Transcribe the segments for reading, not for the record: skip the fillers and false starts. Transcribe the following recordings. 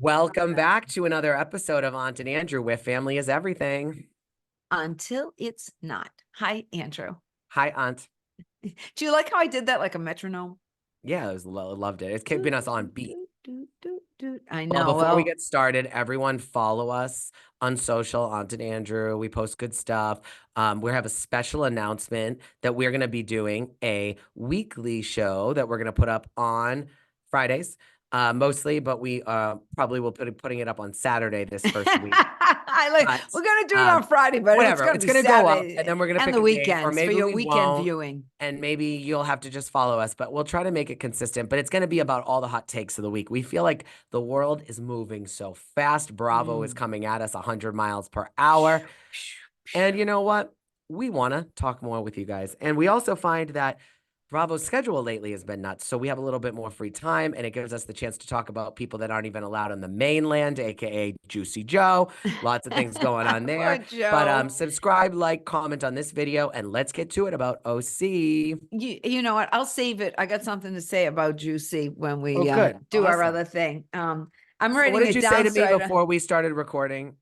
Welcome back to another episode of Aunt and Andrew, where family is everything. Until it's not. Hi, Andrew. Hi, Aunt. Do you like how I did that like a metronome? Yeah, loved it. It's keeping us on beat. I Well, know. before we get started, everyone follow us on social, Aunt and Andrew. We post good stuff. We have a special announcement that we're going to be doing a weekly show that we're going to put up on Fridays. Mostly, but we probably will putting it up on Saturday this first week. We're gonna do it on Friday, but whatever. it's gonna go up, Saturday and then we're gonna and pick the a date, or weekends maybe for your we weekend won't, viewing. and maybe you'll have to just follow us. But we'll try to make it consistent. But it's gonna be about all the hot takes of the week. We feel like the world is moving so fast. Bravo is coming at us 100 miles per hour, and you know what? We want to talk more with you guys, and we also find that Bravo's schedule lately has been nuts. So we have a little bit more free time, and it gives us the chance to talk about people that aren't even allowed on the mainland, aka Juicy Joe. Lots of things going on there. But subscribe, like, comment on this video, and let's get to it about OC. You know what? I'll save it. I got something to say about Juicy when we do our other thing. I'm writing it down. What did you say to me before we started recording?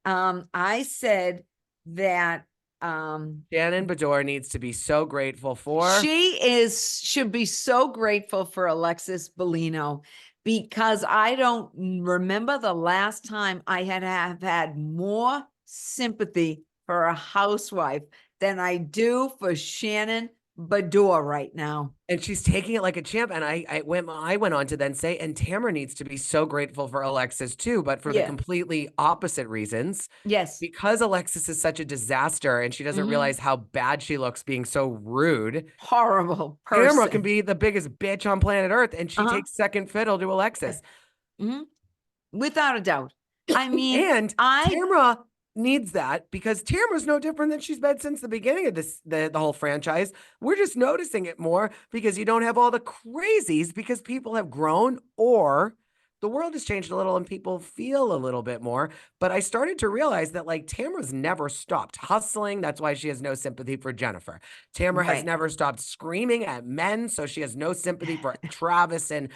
I said that Shannon Bedore needs to be so grateful for. Should be so grateful for Alexis Bellino, because I don't remember the last time I have had more sympathy for a housewife than I do for Shannon Bedore right now. And she's taking it like a champ. And I went on to then say, and Tamra needs to be so grateful for Alexis too, but for the completely opposite reasons. Yes. Because Alexis is such a disaster and she doesn't realize how bad she looks being so rude. Horrible person. Tamra can be the biggest bitch on planet Earth, and she takes second fiddle to Alexis. Without a doubt. I mean, and Tamra needs that, because Tamra's no different than she's been since the beginning of the whole franchise. We're just noticing it more because you don't have all the crazies, because people have grown, or the world has changed a little and people feel a little bit more. But I started to realize that, like, Tamra's never stopped hustling. That's why she has no sympathy for Jennifer. Tamra has never stopped screaming at men, so she has no sympathy for Travis and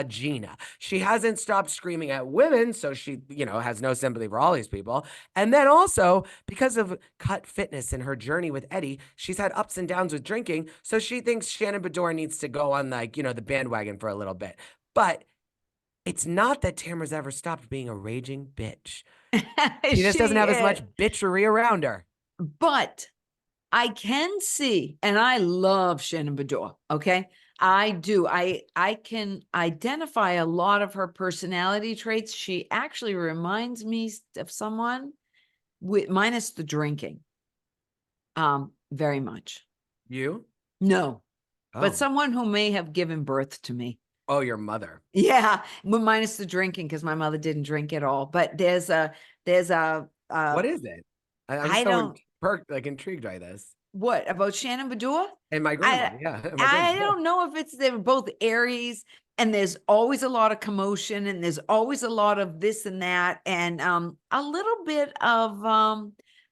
Gina. She hasn't stopped screaming at women, so she, has no sympathy for all these people. And then also, because of Cut Fitness and her journey with Eddie, she's had ups and downs with drinking, so she thinks Shannon Bedore needs to go on, like, the bandwagon for a little bit. But it's not that Tamra's ever stopped being a raging bitch. She just doesn't have as much bitchery around her. But I can see, and I love Shannon Bedore, okay? I do. I can identify a lot of her personality traits. She actually reminds me of someone with minus the drinking. Very much. You? No. Oh. But someone who may have given birth to me. Oh, your mother. Yeah, minus the drinking, because my mother didn't drink at all. But there's a what is it? I'm so intrigued by this. What about Shannon Bedore? And my grandma, I don't know if they're both Aries, and there's always a lot of commotion, and there's always a lot of this and that, and a little bit of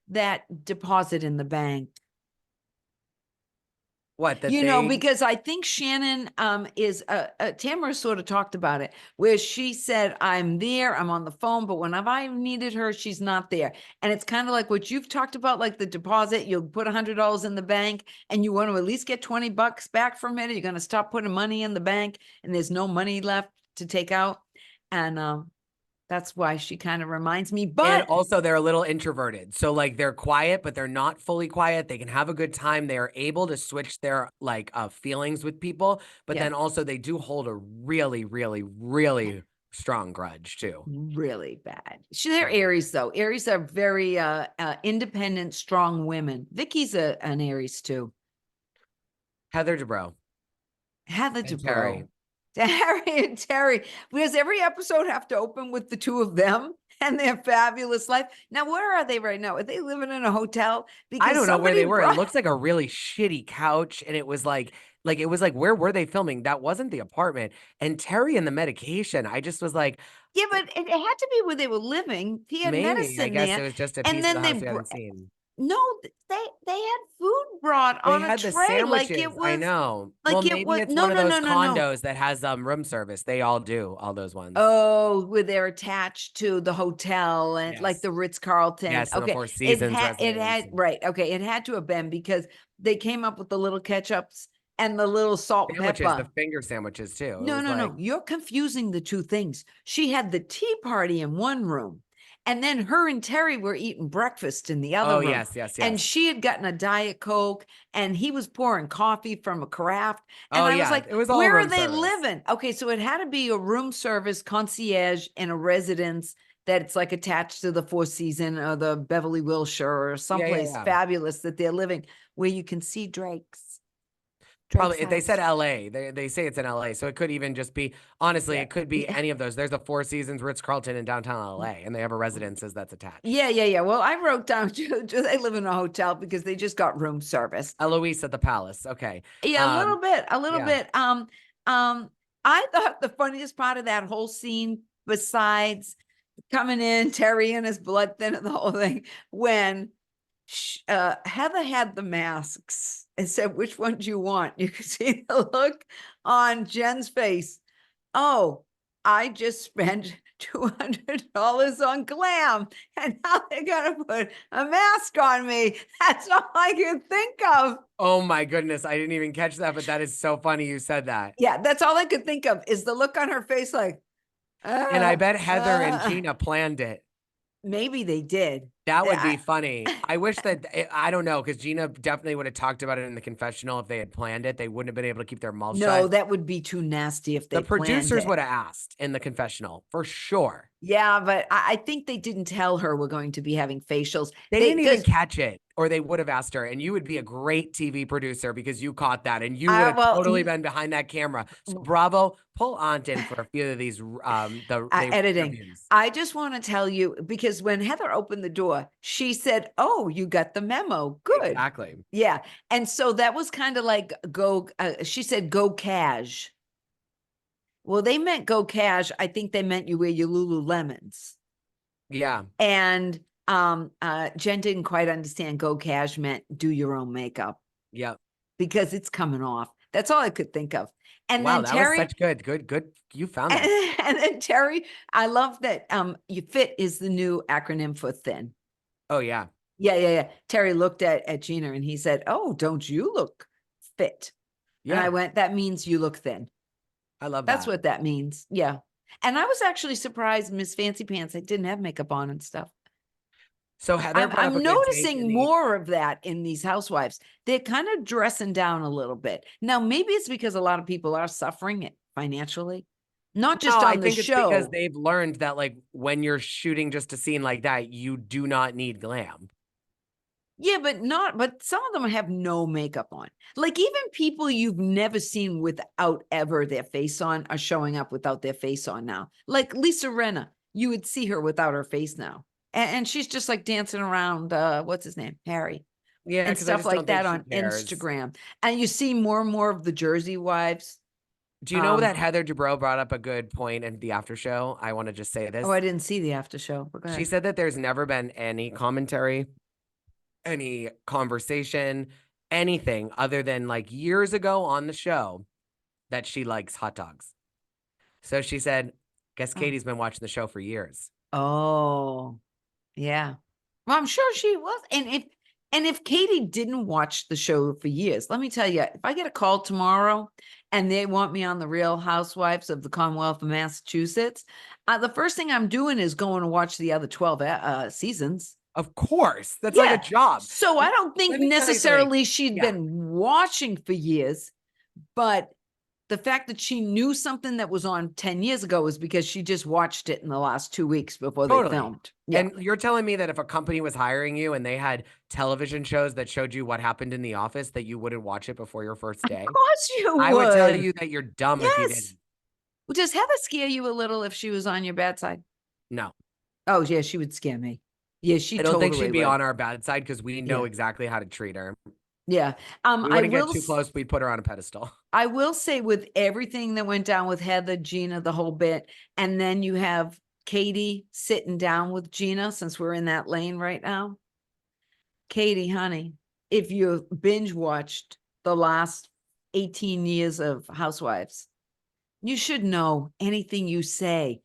that deposit in the bank. What, because I think Shannon is Tamara sort of talked about it, where she said, I'm there, I'm on the phone, but whenever I needed her, she's not there. And it's kind of like what you've talked about, like the deposit. You'll put $100 in the bank and you want to at least get $20 back from it. Or you're going to stop putting money in the bank and there's no money left to take out. And that's why she kind of reminds me. But and also, they're a little introverted. So, like, they're quiet, but they're not fully quiet. They can have a good time. They are able to switch their feelings with people. But then also they do hold a really, really, really strong grudge too. Really bad. They're Aries, though. Aries are very independent, strong women. Vicky's an Aries too. Heather Dubrow. Terry and Terry, because every episode have to open with the two of them and their fabulous life. Now, where are they right now? Are they living in a hotel? Because I don't know where they were. It looks like a really shitty couch, and it was like where were they filming? That wasn't the apartment. And Terry and the medication, I just was like, yeah, but it had to be where they were living. He had medicine. I guess it was just a piece of the house we hadn't seen. No, they had food brought They on a had the tray like it sandwiches. I was know. Well, like it maybe was it's no, one of no, those no, no, no. condos that has room service. They all do, all those ones. Oh, where they're attached to the hotel and like Yes. the Ritz-Carlton. Yes, and the Okay. Four Seasons It residence. had right. Okay. It had to have been because they came up with the little ketchups and the little salt and Sandwiches, the pepper. finger sandwiches too. It No, was no, like, no. You're confusing the two things. She had the tea party in one room, and then her and Terry were eating breakfast in the other oh, room. yes, yes, And yes. she had gotten a Diet Coke, and he was pouring coffee from a carafe. And Oh, I was yeah. like, It was all where are room they service. living? Okay, so it had to be a room service concierge in a residence that's like attached to the Four Seasons or the Beverly Wilshire or Yeah, yeah, someplace yeah. fabulous that they're living where you can see Drake's Probably they said house. LA. They say it's in LA. So it could even just be honestly, Yeah. it could be Yeah. any of those. There's a Four Seasons Ritz-Carlton in downtown LA, and they have a residences that's attached. Yeah, yeah, yeah. Well, I wrote down they live in a hotel because they just got room service. Eloise at the Palace. Okay. Yeah, a little bit, a little Yeah. bit. Um, I thought the funniest part of that whole scene, besides coming in, Terry and his blood thin and the whole thing, when Heather had the masks and said, "Which one do you want?" You could see the look on Jen's face. Oh, I just spent $200 on glam, and now they're gonna put a mask on me. That's all I can think of. Oh my goodness. I didn't even catch that, but that is so funny you said that. Yeah, that's all I could think of is the look on her face, like, And I uh, bet Heather and uh. Gina planned it. Maybe they did. That would I, be funny. I wish that I don't know, because Gina definitely would have talked about it in the confessional if they had planned it. They wouldn't have been able to keep their mouth no, shut. that would be too nasty if The they planned producers it. would have asked in the confessional for sure. Yeah, but I think they didn't tell her we're going to be having facials. They They didn't even because catch it, or they would have asked her, and you would be a great TV producer because you caught that, and you would have well, totally been behind that camera. So bravo, pull Aunt in for a few of these they editing. interviews. I just want to tell you because when Heather opened the door, she said, "Oh, you got the memo. Good." Exactly. Yeah. And so that was kind of like go she said go cash. Well, they meant go cash. I think they meant you wear your Lululemons. Yeah. And Jen didn't quite understand go cash meant do your own makeup Yep. because it's coming off. That's all I could think of. And Wow, then that was Terry, such good. You found that. and then Terry, I love that you fit is the new acronym for thin. Oh yeah. Yeah, yeah, yeah. Terry looked at Gina and he said, "Oh, don't you look fit?" And I Yeah. went, "That means you look thin." I love That's that. what that means. Yeah. And I was actually surprised Miss Fancy Pants, I didn't have makeup on and stuff. So Heather brought up a I'm good take in noticing the more of that in these housewives. They're kind of dressing down a little bit. Now, maybe it's because a lot of people are suffering it financially, not No, just I on the think it's because show. they've learned that like when you're shooting just a scene like that, you do not need glam. Yeah, but some of them have no makeup on. Like even people you've never seen without ever their face on are showing up without their face on now. Like Lisa Renna, you would see her without her face now. And she's just like dancing around, what's his name? Harry. Yeah, And because I stuff just don't like think that she on cares. Instagram. And you see more and more of the Jersey wives. Do you know that Heather Dubrow brought up a good point in the after show? I want to just say Oh, this. I didn't see the after show, but go She ahead. said that there's never been any commentary, any conversation, anything other than like years ago on the show that she likes hot dogs. So she said, guess Oh. Katie's been watching the show for years. Oh, yeah. Well, I'm sure she was. And if Katie didn't watch the show for years, let me tell you, if I get a call tomorrow and they want me on the Real Housewives of the Commonwealth of Massachusetts, the first thing I'm doing is going to watch the other 12 seasons. Of course. That's like a Yeah. job. So I don't think Let me tell you something. necessarily she'd Yeah. been watching for years, but the fact that she knew something that was on 10 years ago is because she just watched it in the last 2 weeks before they Totally. filmed. Yeah. And you're telling me that if a company was hiring you and they had television shows that showed you what happened in the office, that you wouldn't watch it before your first day? Of course you I would tell would. you that you're dumb if you Yes. didn't. Well, does Heather scare you a little if she was on your bad side? No. Oh, yeah, she would scare me. Yeah, she I don't think totally she'd be would. on our bad side because we know Yeah. exactly how to treat her. Yeah. We I wouldn't get will too close. We'd put her on a pedestal. I will say with everything that went down with Heather, Gina, the whole bit, and then you have Katie sitting down with Gina since we're in that lane right now. Katie, honey, if you binge watched the last 18 years of Housewives, you should know anything you say.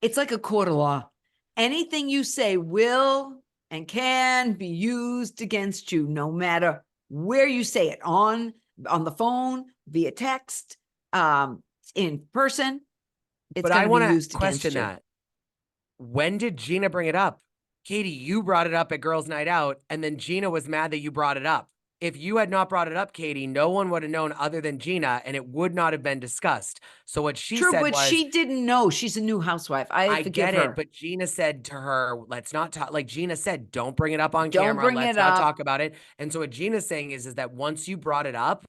It's like a court of law. Anything you say will and can be used against you, no matter where you say it, on the phone, via text, in person. It's But going I to be want to used against question you. that. When did Gina bring it up? Katie, you brought it up at Girls Night Out, and then Gina was mad that you brought it up. If you had not brought it up, Katie, no one would have known other than Gina, and it would not have been discussed. So what she True, said but was, she didn't know. She's a new housewife. I I forgive get it, her. but Gina said to her, let's not talk. Like Gina said, don't bring it up on Don't camera. bring Let's it not up. talk about it. And so what Gina's saying is that once you brought it up,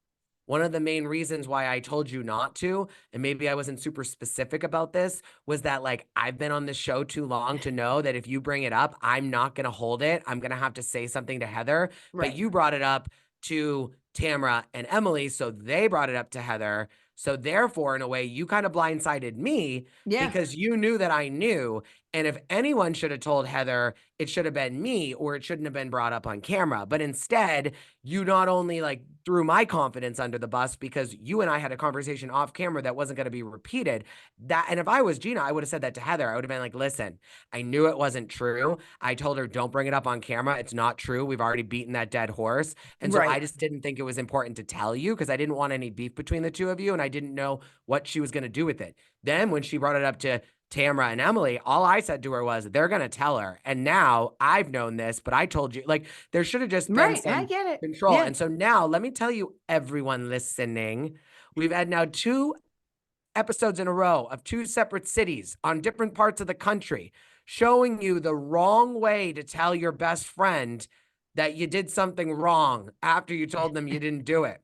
one of the main reasons why I told you not to, and maybe I wasn't super specific about this, was that like I've been on this show too long to know that if you bring it up, I'm not going to hold it. I'm going to have to say something to Heather. But Right. you brought it up to Tamra and Emily, so they brought it up to Heather. So therefore, in a way, you kind of blindsided me Yeah. because you knew that I knew. And if anyone should have told Heather, it should have been me, or it shouldn't have been brought up on camera. But instead, you not only like threw my confidence under the bus because you and I had a conversation off camera that wasn't going to be repeated. And if I was Gina, I would have said that to Heather. I would have been like, listen, I knew it wasn't true. I told her, don't bring it up on camera. It's not true. We've already beaten that dead horse. And so I Right. just didn't think it was important to tell you because I didn't want any beef between the two of you. And I didn't know what she was going to do with it. Then when she brought it up to Tamra and Emily, all I said to her was, they're going to tell her. And now I've known this, but I told you, like, there should have just been Right. I some get it. control. Yeah. And so now let me tell you, everyone listening, we've had now 2 episodes in a row of 2 separate cities on different parts of the country showing you the wrong way to tell your best friend that you did something wrong after you told them you didn't do it.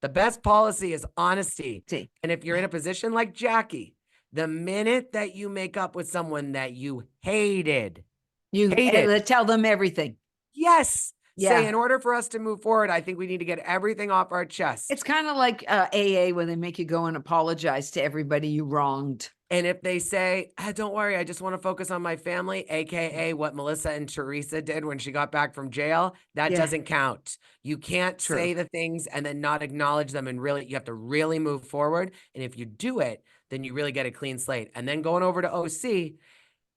The best policy is honesty. See, And if you're in a position like Jackie, the minute that you make up with someone that you hated, tell them everything. yes, say, Yeah. in order for us to move forward, I think we need to get everything off our chest. It's kind of like AA where they make you go and apologize to everybody you wronged. And if they say, don't worry, I just want to focus on my family, AKA what Melissa and Teresa did when she got back from jail, that Yeah. doesn't count. You can't True. say the things and then not acknowledge them. And really, you have to really move forward. And if you do it, then you really get a clean slate. And then going over to OC,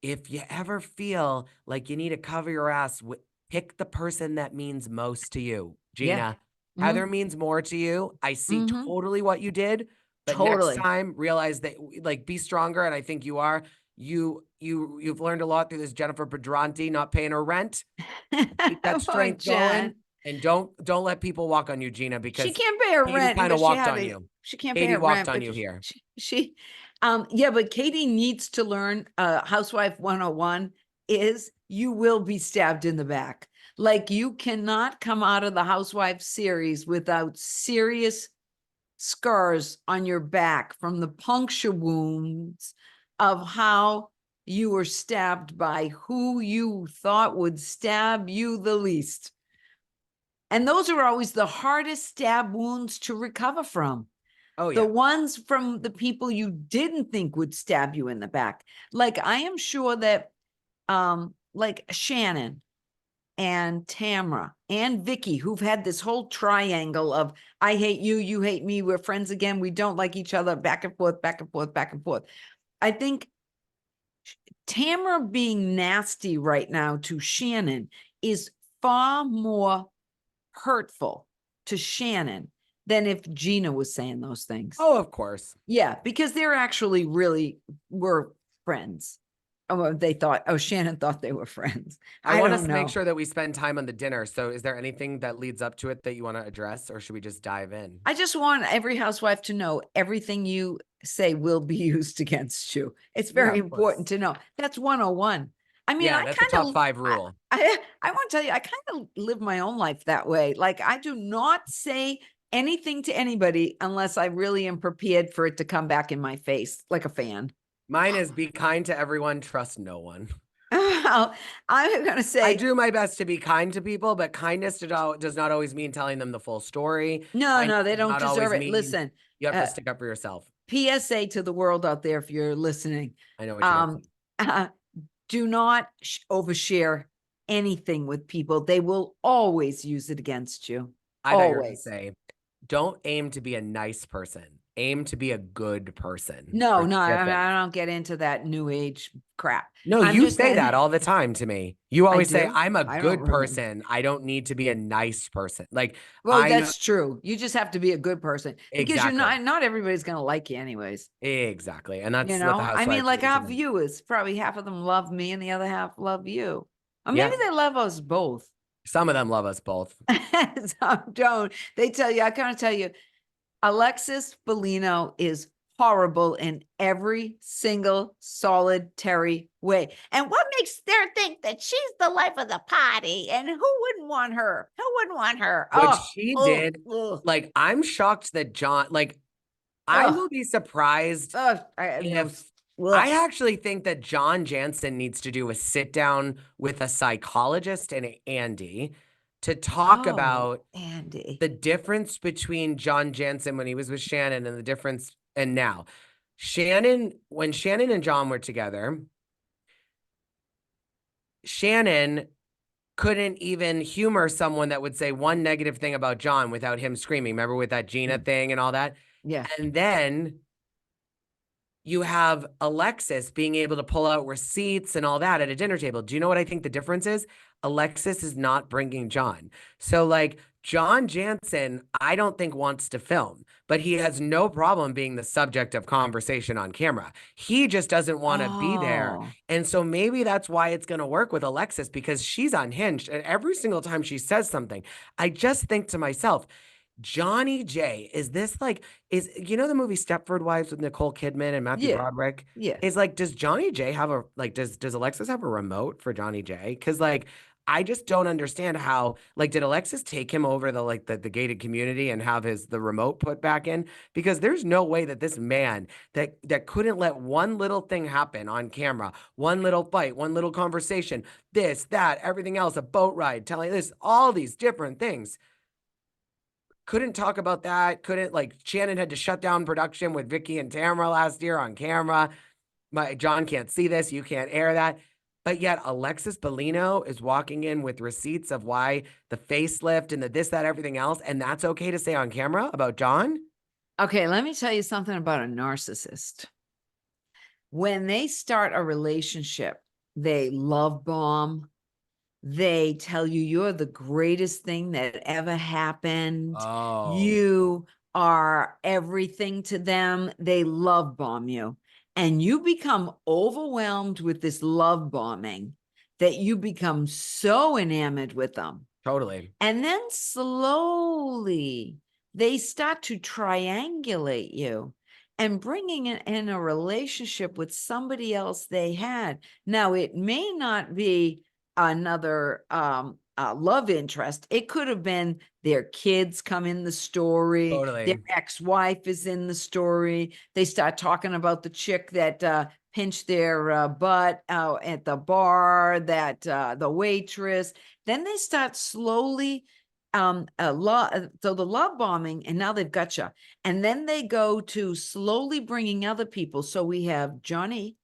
if you ever feel like you need to cover your ass, pick the person that means most to you. Yeah. Gina, Heather means more to you. I see totally what you did. But next Totally. time, realize that, like, be stronger. And I think you are. You've learned a lot through this Jennifer Pedranti not paying her rent. Keep that strength going, and don't let people walk on you, Gina, because she can't pay her Katie rent. kind But of she walked had on to, you. she can't pay Katie her walked rent. on But you here. yeah, but Katie needs to learn Housewife 101 is you will be stabbed in the back. Like you cannot come out of the Housewife series without serious scars on your back from the puncture wounds of how you were stabbed by who you thought would stab you the least. And those are always the hardest stab wounds to recover from. Oh, The yeah. ones from the people you didn't think would stab you in the back. Like I am sure that like Shannon and Tamra and Vicky, who've had this whole triangle of I hate you, you hate me, we're friends again, we don't like each other, back and forth, back and forth, back and forth. I think Tamra being nasty right now to Shannon is far more hurtful to Shannon than if Gina was saying those things. Oh, of course. Yeah, because they're actually really were friends. Oh, they thought, Shannon thought they were friends. I want don't us to know. make sure that we spend time on the dinner. So is there anything that leads up to it that you want to address, or should we just dive in? I just want every housewife to know everything you say will be used against you. It's very important to know. That's 101. I mean, Yeah, I that's the kind top of 5 rule. I want to tell you, I kind of live my own life that way. Like I do not say anything to anybody unless I really am prepared for it to come back in my face like a fan. Mine is be kind to everyone, trust no one. I'm going to say I do my best to be kind to people, but kindness does not always mean telling them the full story. no, they Does don't not always deserve it. mean Listen, you have to stick up for yourself. PSA to the world out there, if you're listening, I know what you mean. do not overshare anything with people, they will always use it against you. I thought you were going to Always. say, don't aim to be a nice person. Aim to be a good person. No, There's no, a difference. I don't get into that new age crap. No, I'm you just say saying, that all the time to me. You I always say, do. I'm a I don't good remember. person. I don't need to be a nice person. Like, Well, I know that's true. You just have to be a good person because you're exactly. not everybody's going to like you anyways. Exactly. And You that's what the know, I mean, Housewives like series our is. viewers, probably half of them love me and the other half love you. Or maybe Yeah. they love us both. Some of them love us both. Some don't. They tell you, I kind of tell you, Alexis Bellino is horrible in every single solitary way. And what makes her think that she's the life of the party? And who wouldn't want her? Who wouldn't want her? What Oh, she oh, did, oh, like, I'm shocked that John, like, I oh, will be surprised I know. if Ugh. I actually think that John Jansen needs to do a sit down with a psychologist and Andy to talk Oh, about Andy. the difference between John Jansen when he was with Shannon and the difference and now. When Shannon and John were together, Shannon couldn't even humor someone that would say one negative thing about John without him screaming. Remember with that Gina Mm, thing and all that? yeah. And then you have Alexis being able to pull out receipts and all that at a dinner table. Do you know what I think the difference is? Alexis is not bringing John. So, like, John Jansen, I don't think wants to film, but he has no problem being the subject of conversation on camera. He just doesn't want to be there. Oh, And so maybe that's why it's going to work with Alexis because she's unhinged. And every single time she says something, I just think to myself, Johnny J, is this like, is you know the movie Stepford Wives with Nicole Kidman and Matthew yeah. Broderick? Yeah. Is like, does Johnny J have a like does Alexis have a remote for Johnny J? Because like I just don't understand how like did Alexis take him over the like the gated community and have the remote put back in? Because there's no way that this man that couldn't let one little thing happen on camera, one little fight, one little conversation, this, that, everything else, a boat ride, telling this, all these different things couldn't talk about that. Couldn't like Shannon had to shut down production with Vicky and Tamra last year on camera. My John can't see this. You can't air that. But yet Alexis Bellino is walking in with receipts of why the facelift and the this, that, everything else. And that's okay to say on camera about John. Okay, let me tell you something about a narcissist. When they start a relationship, they love bomb. They tell you you're the greatest thing that ever happened. Oh, You are everything to them. They love bomb you. And you become overwhelmed with this love bombing that you become so enamored with them. totally. And then slowly they start to triangulate you and bringing in a relationship with somebody else they had. Now, it may not be another love interest. It could have been their kids come in the story, their Totally. ex-wife is in the story. They start talking about the chick that pinched their butt at the bar, that the waitress. Then they start slowly so the love bombing, and now they've got you. And then they go to slowly bringing other people. So we have Johnny,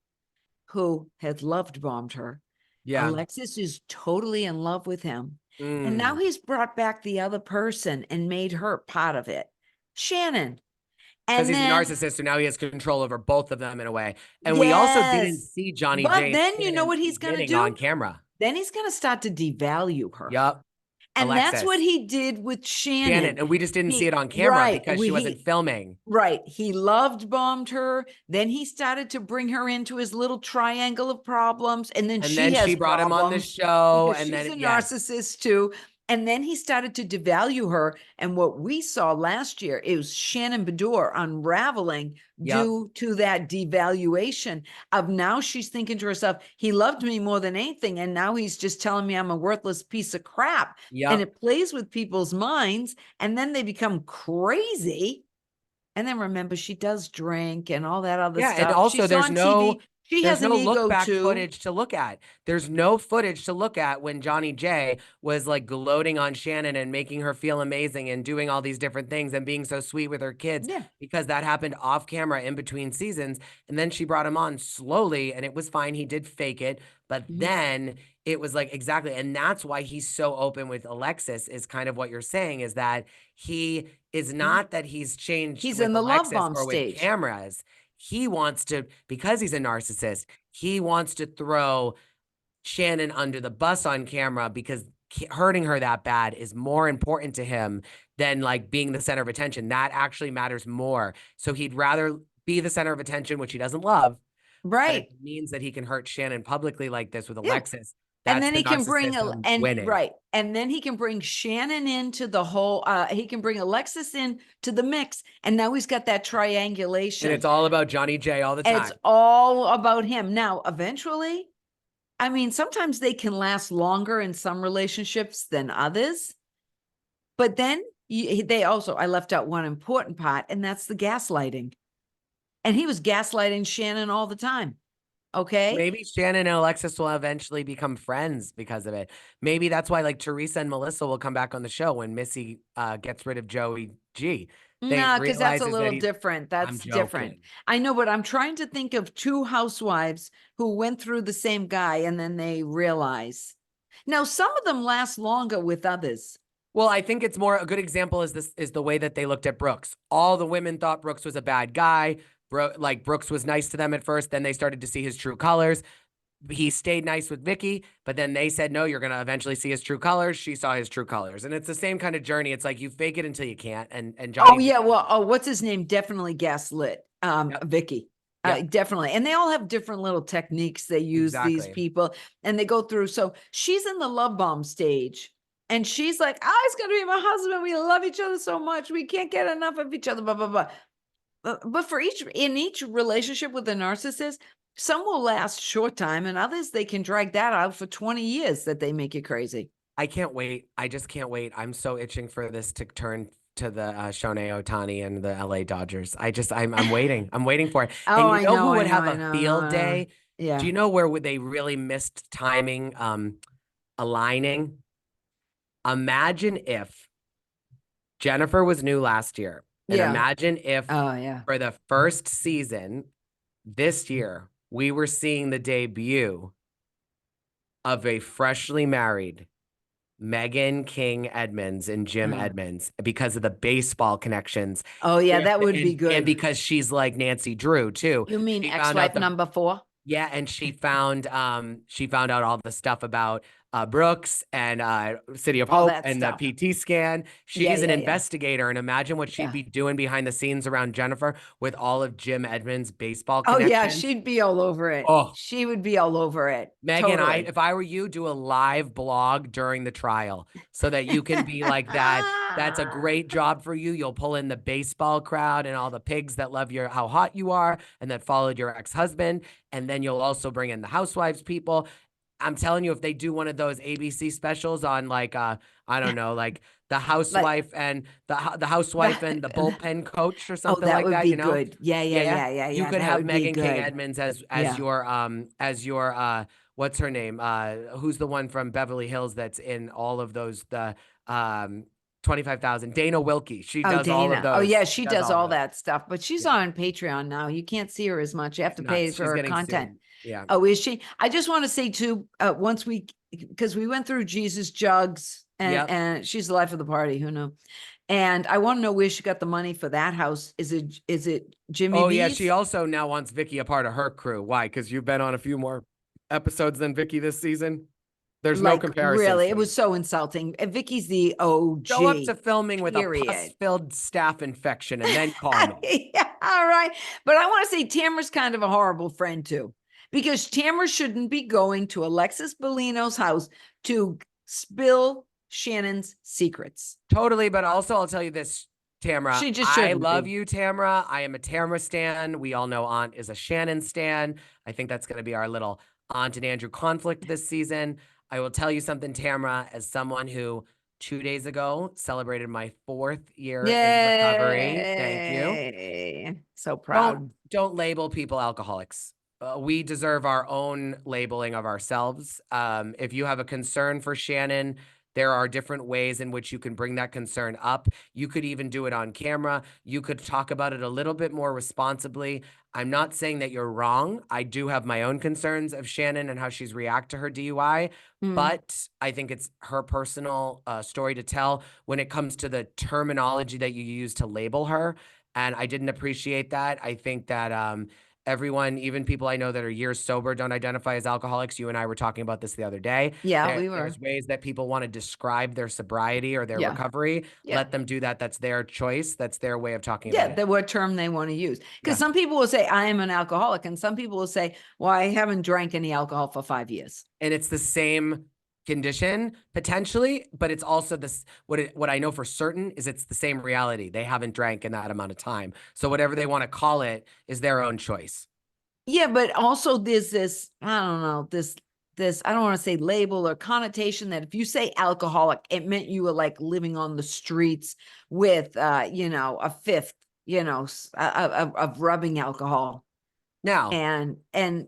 who has loved bombed her. Yeah. Alexis is totally in love with him. And now Mm. he's brought back the other person and made her part of it. Shannon. Because And he's a then, narcissist, so now he has control over both of them in a way. And we also didn't yes. see Johnny But J and then you know Shannon what he's going to beginning on do? camera. Then he's going to start to devalue her. Yup. And that's what Alexis. he did with Shannon, Shannon. and we just didn't see He it on camera right, because she wasn't filming. right. He loved bombed her. Then he started to bring her into his little triangle of problems. And then And she then she has brought him on the problems show. because And she's then, a yes, narcissist too. And then he started to devalue her. And what we saw last year, it was Shannon Bedore unraveling yep, due to that devaluation of now she's thinking to herself, he loved me more than anything. And now he's just telling me I'm a worthless piece of crap. And yep, it plays with people's minds. And then they become crazy. And then remember, she does drink and all that other yeah. And stuff. also, She's there's on TV. no, She There's has an no look ego back too. footage to look at. There's no footage to look at when Johnny J was like gloating on Shannon and making her feel amazing and doing all these different things and being so sweet with her kids, Yeah. because that happened off camera in between seasons. And then she brought him on slowly and it was fine. He did fake it, but Mhm. then it was like exactly. And that's why he's so open with Alexis, is kind of what you're saying, is that he is not that he's changed He's with in the love Alexis bomb or with stage. cameras. He wants to, because he's a narcissist, he wants to throw Shannon under the bus on camera because hurting her that bad is more important to him than like being the center of attention. That actually matters more. So he'd rather be the center of attention, which he doesn't love, but Right. it means that he can hurt Shannon publicly like this with Yeah. Alexis. And That's then the he can bring narcissism winning. and then he can bring Shannon into the whole he can bring Alexis in to the mix, and now he's got that And triangulation. it's all about Johnny J all the It's time. all about him. Now, eventually, I mean, sometimes they can last longer in some relationships than others. But then they also, I left out one important part, and that's the gaslighting. And he was gaslighting Shannon all the time. Okay. Maybe Shannon and Alexis will eventually become friends because of it. Maybe that's why like Teresa and Melissa will come back on the show when Missy gets rid of Joey G. They No, because that's a realizes that little he's, different. I'm That's different. joking. I know, but I'm trying to think of two housewives who went through the same guy and then they realize. Now, some of them last longer with others. Well, I think it's more, a good example is this, is the way that they looked at Brooks. All the women thought Brooks was a bad guy. Like Brooks was nice to them at first. Then they started to see his true colors. He stayed nice with Vicky, but then they said, no, you're going to eventually see his true colors. She saw his true colors. And it's the same kind of journey. It's like you fake it until you can't. And Oh Johnny, yeah, well, oh, what's his name? Definitely gaslit. yep, Vicky. yep, Definitely. And they all have different little techniques they use, these exactly. people, and they go through. So she's in the love bomb stage. And she's like, oh, he's gonna be my husband. We love each other so much. We can't get enough of each other, blah, blah, blah. But for each relationship with a narcissist, some will last short time, and others they can drag that out for 20 years that they make you crazy. I can't wait. I just can't wait. I'm so itching for this to turn to the Shohei Ohtani and the LA Dodgers. I'm waiting. I'm waiting for it. And Oh, you I know know, who I would know, have I a know, field no, no. day? Do Yeah. you know where would they really missed timing aligning? Imagine if Jennifer was new last year. And Yeah. imagine if Oh, yeah. for the first season this year, we were seeing the debut of a freshly married Megan King Edmonds and Jim Oh. Edmonds because of the baseball connections. Oh, yeah, And, that would be and, and good. because she's like Nancy Drew too. You mean She found out ex-wife the number 4? yeah, and she found out all the stuff about Brooks and City of All Hope that and the stuff. PT scan. Yeah, She's an yeah, yeah. investigator, and imagine what she'd Yeah. be doing behind the scenes around Jennifer with all of Jim Edmonds' baseball Oh, yeah, connections. she'd be all over it. Oh, She would be all over it. Megan, Totally. if I were you, do a live blog during the trial so that you can be like that. That's a great job for you. You'll pull in the baseball crowd and all the pigs that love your how hot you are and that followed your ex-husband. And then you'll also bring in the Housewives people. I'm telling you, if they do one of those ABC specials on like I don't know, like the Like housewife and the housewife and the bullpen coach or oh, something that like would that, be you know? good. Yeah, yeah, Yeah, yeah. yeah, yeah, You yeah. could That have would be Megan King good. Edmonds Yeah. as your what's her name? Who's the one from Beverly Hills that's in all of those the 25,000 Dana Wilkie. She Oh, does all of Dana. Oh, those. yeah, She she does does all of all those. that stuff, but she's Yeah. on Patreon now. You can't see her as much. You have It's to pay nuts. for She's her getting content. sued. Yeah. Oh, is she? I just want to say too, once because we went through Jesus Jugs Yep. and she's the life of the party, who knew? And I want to know where she got the money for that house. Is it Jimmy Oh, V's? yeah. She also now wants Vicky a part of her crew. Why? Because you've been on a few more episodes than Vicky this season. There's no Like comparison. really, it Steve. was so insulting. And Vicky's the OG. Show up to filming with a period. pus-filled staph infection and then call me. Yeah, all right. But I want to say Tamara's kind of a horrible friend too, because Tamara shouldn't be going to Alexis Bellino's house to spill Shannon's secrets. Totally. But also, I'll tell you this, Tamra. She just I shouldn't love be. you, Tamra. I am a Tamra stan. We all know Aunt is a Shannon stan. I think that's going to be our little Aunt and Andrew conflict this season. I will tell you something, Tamra, as someone who 2 days ago celebrated my 4th year in recovery. Thank you. Yay. So proud. Don't label people alcoholics. we deserve our own labeling of ourselves. If you have a concern for Shannon, there are different ways in which you can bring that concern up. You could even do it on camera. You could talk about it a little bit more responsibly. I'm not saying that you're wrong. I do have my own concerns of Shannon and how she's react to her DUI, Mm. but I think it's her personal story to tell when it comes to the terminology that you use to label her. And I didn't appreciate that. I think that everyone, even people I know that are years sober, don't identify as alcoholics. You and I were talking about this the other day. Yeah, we There's were. ways that people want to describe their sobriety or their Yeah. recovery. Yeah. Let them do that. That's their choice. That's their way of talking Yeah, about it. what term they want to use. Because Yeah. some people will say, I am an alcoholic. And some people will say, well, I haven't drank any alcohol for 5 years. And it's the same condition potentially, but it's also this what I know for certain is it's the same reality. They haven't drank in that amount of time. So whatever they want to call it is their own choice. Yeah, but also there's this, I don't know, I don't want to say label or connotation that if you say alcoholic, it meant you were like living on the streets with a fifth, of rubbing alcohol. Now, And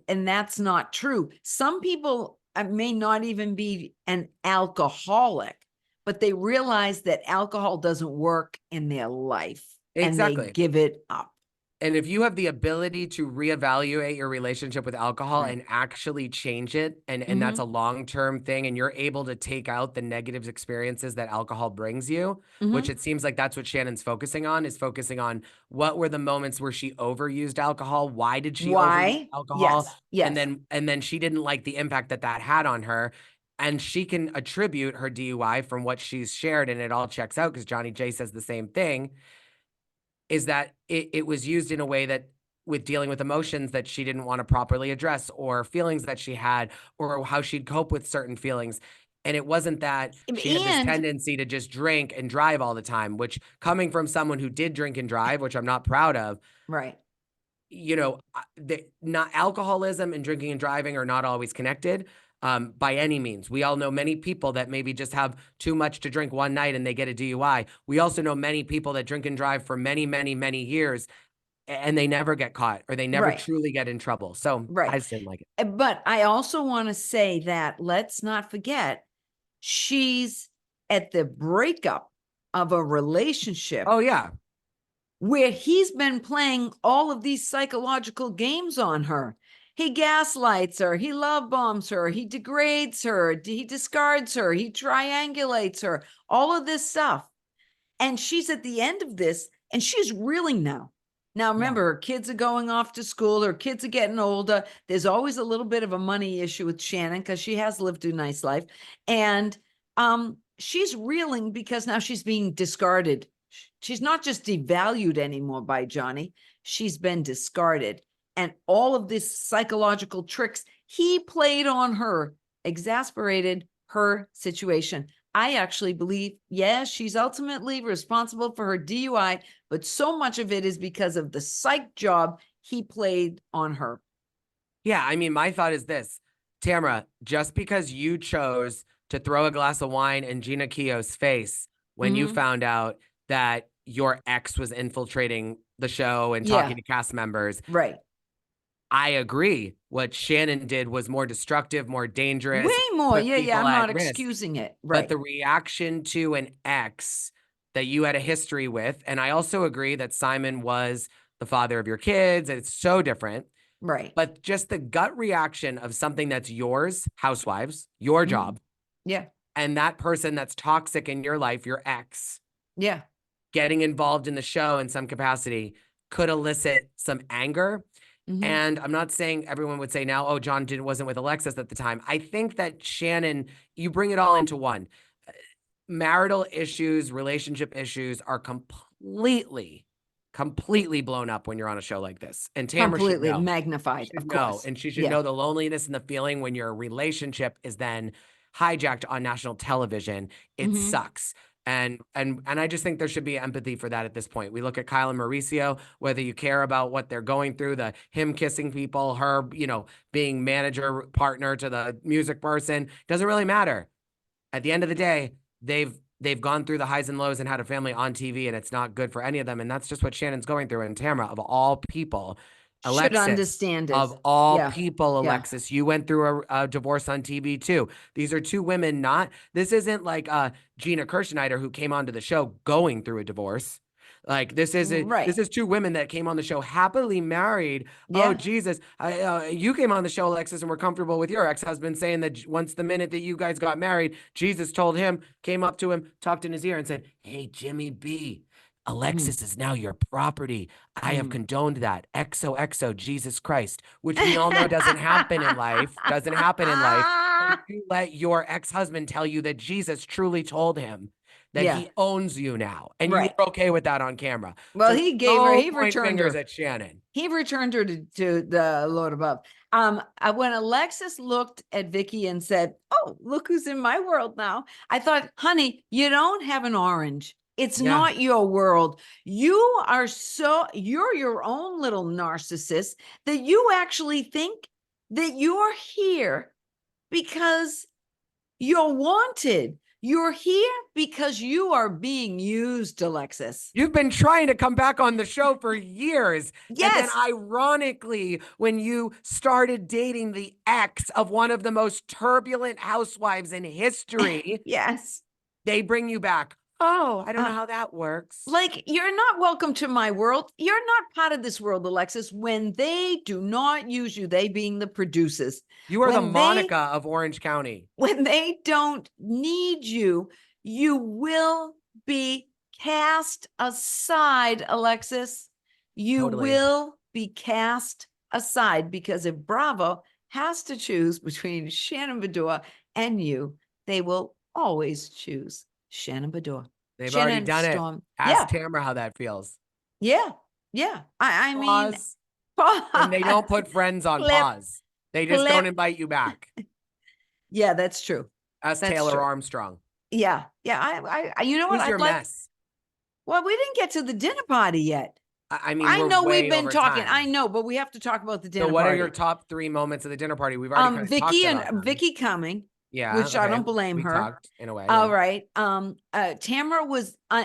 that's not true. Some people may not even be an alcoholic, but they realize that alcohol doesn't work in their life and they exactly. give it up. And if you have the ability to reevaluate your relationship with alcohol Right. and actually change it, and that's a long-term thing, and you're able to take out the negative experiences that alcohol brings you, which it seems like that's what Shannon's focusing on, is focusing on what were the moments where she overused alcohol? Why did she overuse Why? alcohol? Yes. Yes. And then she didn't like the impact that that had on her. And she can attribute her DUI from what she's shared, and it all checks out because Johnny J says the same thing, is that it was used in a way that with dealing with emotions that she didn't want to properly address or feelings that she had or how she'd cope with certain feelings. And it wasn't that she had this And tendency to just drink and drive all the time, which coming from someone who did drink and drive, which I'm not proud of, right. not alcoholism and drinking and driving are not always connected. By any means. We all know many people that maybe just have too much to drink one night and they get a DUI. We also know many people that drink and drive for many, many, many years and they never get caught or they never Right. truly get in trouble. So I Right. just didn't like it. But I also want to say that let's not forget she's at the breakup of a relationship Oh, yeah. where he's been playing all of these psychological games on her. He gaslights her, he love bombs her, he degrades her, he discards her, he triangulates her, all of this stuff. And she's at the end of this and she's reeling now. Now, remember, her kids are going off to school, her kids are getting older. There's always a little bit of a money issue with Shannon because she has lived a nice life. And she's reeling because now she's being discarded. She's not just devalued anymore by Johnny, she's been discarded. And all of this psychological tricks he played on her exasperated her situation. I actually believe, yes, she's ultimately responsible for her DUI, but so much of it is because of the psych job he played on her. Yeah. I mean, my thought is this, Tamra, just because you chose to throw a glass of wine in Gina Keogh's face when you found out that your ex was infiltrating the show and talking to cast members. Right. I agree. What Shannon did was more destructive, more dangerous, Way more. put Yeah. people I'm at not risk. excusing it. But Right. the reaction to an ex that you had a history with, and I also agree that Simon was the father of your kids, and it's so different. Right. But just the gut reaction of something that's yours, Housewives, your job, Yeah. and that person that's toxic in your life, your ex, Yeah. getting involved in the show in some capacity could elicit some anger. And I'm not saying everyone would say now, oh, John wasn't with Alexis at the time. I think that Shannon, you bring it all into one. Marital issues, relationship issues are completely blown up when you're on a show like this. And Tamara should Completely know. magnified, Should of know, course. and she should Yeah. know the loneliness and the feeling when your relationship is then hijacked on national television. It sucks. And I just think there should be empathy for that at this point. We look at Kyle and Mauricio, whether you care about what they're going through, him kissing people, her, being manager partner to the music person, doesn't really matter. At the end of the day, they've gone through the highs and lows and had a family on TV, and it's not good for any of them. And that's just what Shannon's going through. And Tamara, of all people, should Alexis, understand it. of all Yeah. people, Yeah. Alexis, you went through a divorce on TV too. These are two women, this isn't like Gina Kirschneider who came onto the show going through a divorce. Like this Right. is two women that came on the show happily married. Oh Yeah. Jesus, you came on the show, Alexis, and were comfortable with your ex-husband, saying that once the minute that you guys got married, Jesus told him, came up to him, talked in his ear, and said, "Hey, Jimmy B, Mm. Alexis is now your property. I have Mm. condoned that. XOXO, Jesus Christ," which we all know doesn't happen in life. Doesn't happen in life. But you let your ex-husband tell you that Jesus truly told him that Yeah. he owns you now, and you Right. were okay with that on camera. Well, So he gave her, don't he point returned fingers her. at Shannon. He returned her to the Lord above. When Alexis looked at Vicky and said, "Oh, look who's in my world now," I thought, honey, you don't have an orange. It's Yeah. not your world. You're your own little narcissist that you actually think that you're here because you're wanted. You're here because you are being used, Alexis. You've been trying to come back on the show for years. And then Yes. ironically, when you started dating the ex of one of the most turbulent housewives in history, Yes. they bring you back. Oh, I don't know Uh, how that works. Like, you're not welcome to my world. You're not part of this world, Alexis, when they do not use you, they being the producers. You are the When they Monica of Orange County. when they don't need you, you will be cast aside, Alexis. You Totally. will be cast aside because if Bravo has to choose between Shannon Bedour and you, they will always choose Shannon Bedour. They've already Shannon done it. Storm. Ask Yeah. Tamra how that feels. Yeah. Yeah. I mean, Pause. And they don't pause, put friends on clip, pause. They just clip. don't invite you back. Yeah, that's true. Ask That's Taylor true. Armstrong. Yeah. Yeah. You know what? Who's I'd your like, mess? well, we didn't get to the dinner party yet. I mean, I we're know we've way been over talking. I time. know, but we have to talk about the So dinner what are your party. top 3 moments of the dinner party? We've already kind of talked Vicky about them. Vicky coming, Yeah, which I okay. don't blame We her. talked in a way. All Yeah. right. Tamara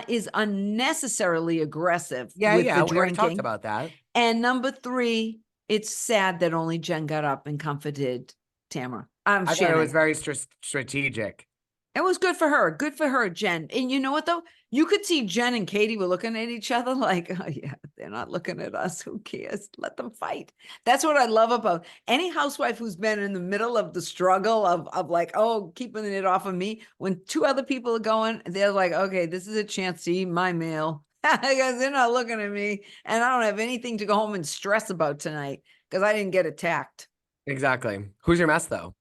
is unnecessarily aggressive Yeah, with the we already talked drinking. about that. And number 3, it's sad that only Jen got up and comforted Tamara. I thought it Shannon. was very strategic. It was good for her. Good for her, Jen. And you know what, though? You could see Jen and Katie were looking at each other like, oh, yeah, they're not looking at us. Who cares? Let them fight. That's what I love about any housewife who's been in the middle of the struggle of like, oh, keeping it off of me. When 2 other people are going, they're like, okay, this is a chance to eat my meal. Because they're not looking at me. And I don't have anything to go home and stress about tonight because I didn't get attacked. Exactly. Who's your mess, though?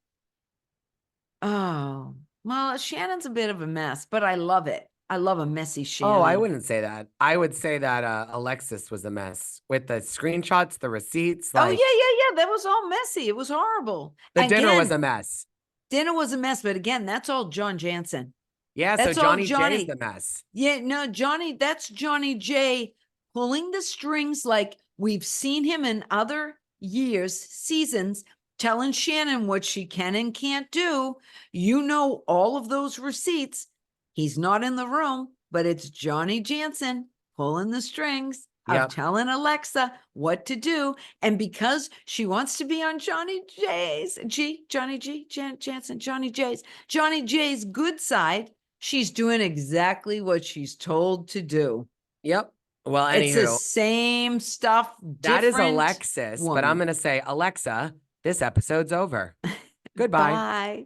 Oh, well, Shannon's a bit of a mess, but I love it. I love a messy Shannon. Oh, I wouldn't say that. I would say that Alexis was a mess with the screenshots, the receipts. Oh, Like, yeah. That was all messy. It was horrible. the dinner was Again, a mess. dinner was a mess, but again, that's all John Jansen. Yeah, That's so all Johnny J's Johnny. the mess. Yeah, no, Johnny, that's Johnny J pulling the strings like we've seen him in other years, seasons, telling Shannon what she can and can't do. You know, all of those receipts. He's not in the room, but it's Johnny Jansen pulling the strings Yep. of telling Alexa what to do. And because she wants to be on Johnny J's good side, she's doing exactly what she's told to do. Yep. Well, It's the anywho, same stuff, that is different Alexis, but I'm woman. going to say, Alexa, this episode's over. Goodbye. Bye.